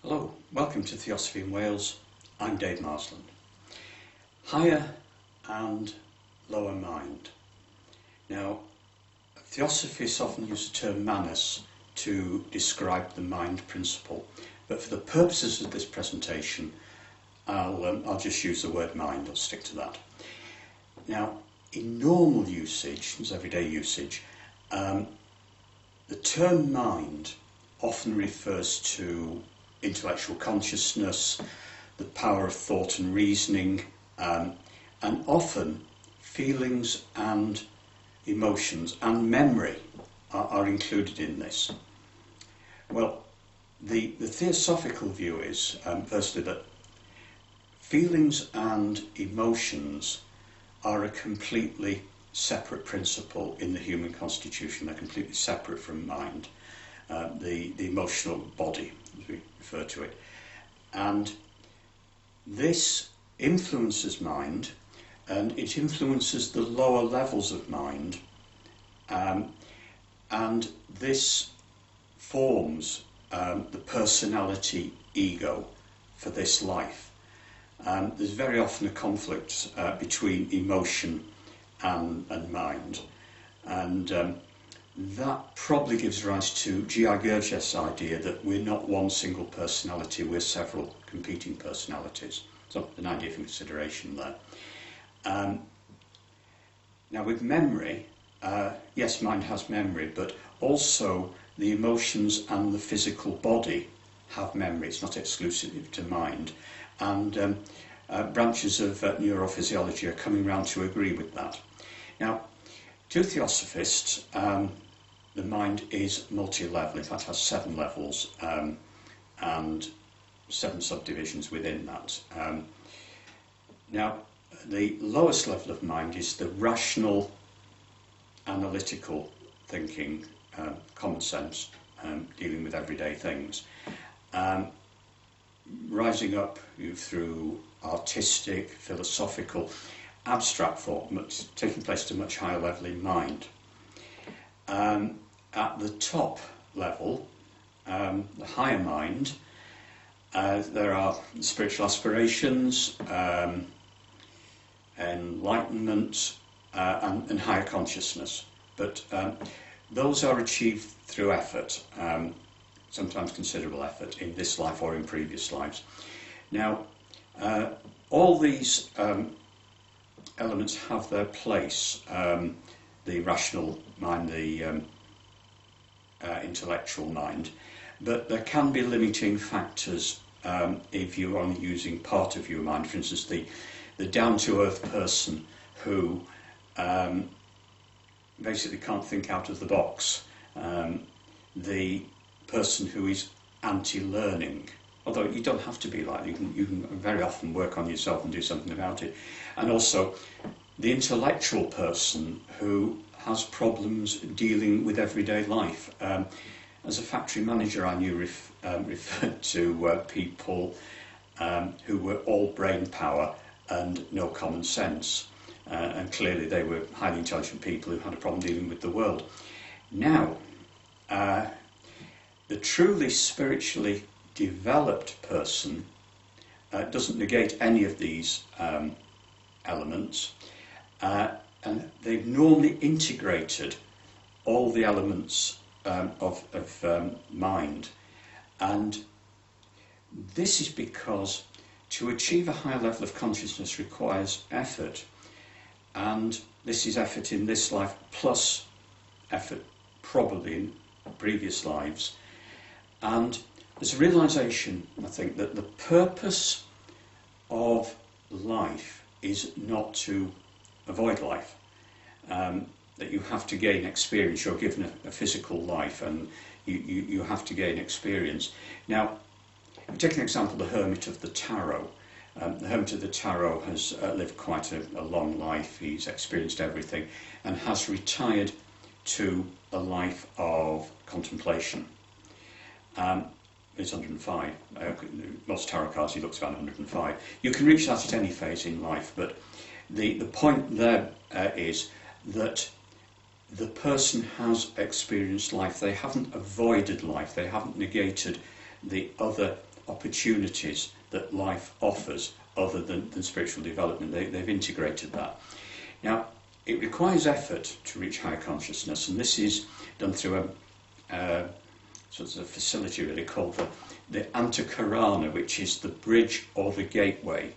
Hello, welcome to Theosophy in Wales. I'm Dave Marsland. Higher and lower mind. Now, Theosophists often use the term manas to describe the mind principle, but for the purposes of this presentation, I'll just use the word mind. I'll stick to that. Now, in normal usage, as everyday usage, the term mind often refers to intellectual consciousness, the power of thought and reasoning, and often feelings and emotions and memory are included in this. Well, the Theosophical view is, firstly, that feelings and emotions are a completely separate principle in the human constitution. They're completely separate from mind, the emotional body, as we refer to it. And this influences mind, and it influences the lower levels of mind, and this forms the personality ego for this life. There's very often a conflict between emotion and mind, and that probably gives rise to G.I. Gurdjieff's idea that we're not one single personality, we're several competing personalities. So an idea for consideration there. Now with memory, yes, mind has memory, but also the emotions and the physical body have memory. It's not exclusive to mind. And branches of neurophysiology are coming round to agree with that. Now, to Theosophists, the mind is multi-level. In fact, it has 7 levels and 7 subdivisions within that. Now, the lowest level of mind is the rational, analytical thinking, common sense, dealing with everyday things. Rising up through artistic, philosophical, abstract thought, taking place at a much higher level in mind. At the top level, the higher mind, there are spiritual aspirations, enlightenment, and higher consciousness. But those are achieved through effort, sometimes considerable effort in this life or in previous lives. Now, all these elements have their place. The rational mind, the intellectual mind, but there can be limiting factors if you're only using part of your mind. For instance, the down-to-earth person who basically can't think out of the box, the person who is anti-learning, although you don't have to be like that. You can very often work on yourself and do something about it. And also the intellectual person who has problems dealing with everyday life. As a factory manager, I knew referred to people who were all brain power and no common sense. And clearly they were highly intelligent people who had a problem dealing with the world. Now, the truly spiritually developed person doesn't negate any of these elements, and they've normally integrated all the elements of mind. And this is because to achieve a high level of consciousness requires effort, and this is effort in this life plus effort probably in previous lives. And there's a realization, I think, that the purpose of life is not to avoid life, that you have to gain experience. You're given a physical life and you have to gain experience. Now, take an example, the Hermit of the Tarot. The Hermit of the Tarot has lived quite a long life. He's experienced everything and has retired to a life of contemplation. He's 105. Most tarot cards, he looks about 105. You can reach that at any phase in life, but the point there is that the person has experienced life. They haven't avoided life. They haven't negated the other opportunities that life offers other than spiritual development. They've integrated that. Now, it requires effort to reach higher consciousness, and this is done through a sort of facility really called the antakarana, which is the bridge or the gateway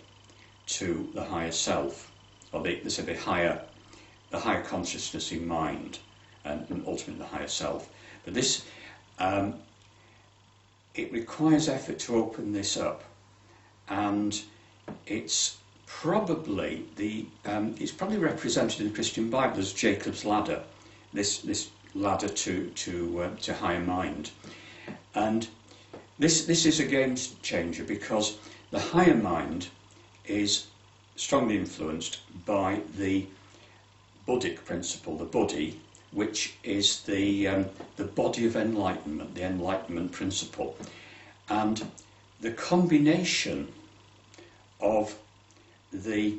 to the higher self, or the higher consciousness in mind, and ultimately the higher self. But this, it requires effort to open this up, and it's probably represented in the Christian Bible as Jacob's ladder, this ladder to higher mind, and this is a game changer, because the higher mind is strongly influenced by the Buddhic principle, the Buddhi, which is the body of enlightenment, the enlightenment principle, and the combination of the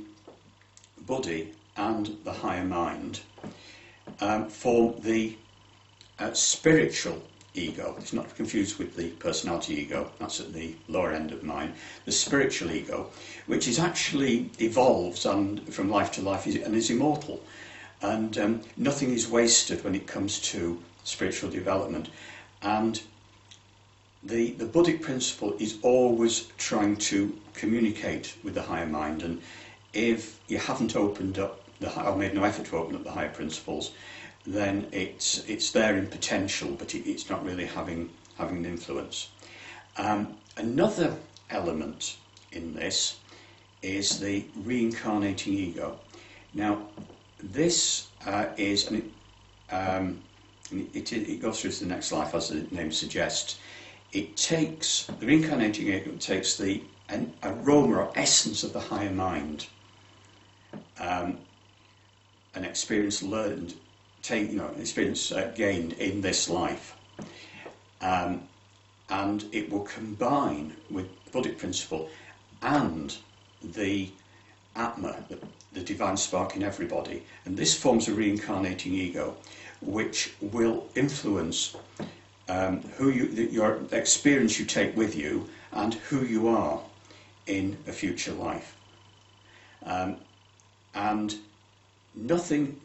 Buddhi and the higher mind form the spiritual ego. It's not confused with the personality ego, that's at the lower end of mind. The spiritual ego, which is actually evolves and from life to life and is immortal. And nothing is wasted when it comes to spiritual development. And the Buddhic principle is always trying to communicate with the higher mind, and if you haven't opened up or made no effort to open up the higher principles, then it's there in potential, but it's not really having an influence. Another element in this is the reincarnating ego. Now, this is, and it goes through to the next life, as the name suggests. The reincarnating ego takes the aroma or essence of the higher mind, an experience learned, experience gained in this life, and it will combine with the Buddhic principle and the Atma, the divine spark in everybody, and this forms a reincarnating ego, which will influence your experience you take with you and who you are in a future life. And nothing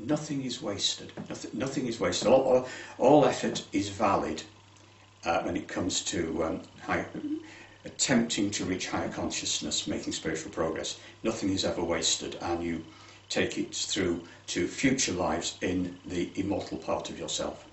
is wasted. Nothing is wasted. All effort is valid when it comes to attempting to reach higher consciousness, making spiritual progress. Nothing is ever wasted, and you take it through to future lives in the immortal part of yourself.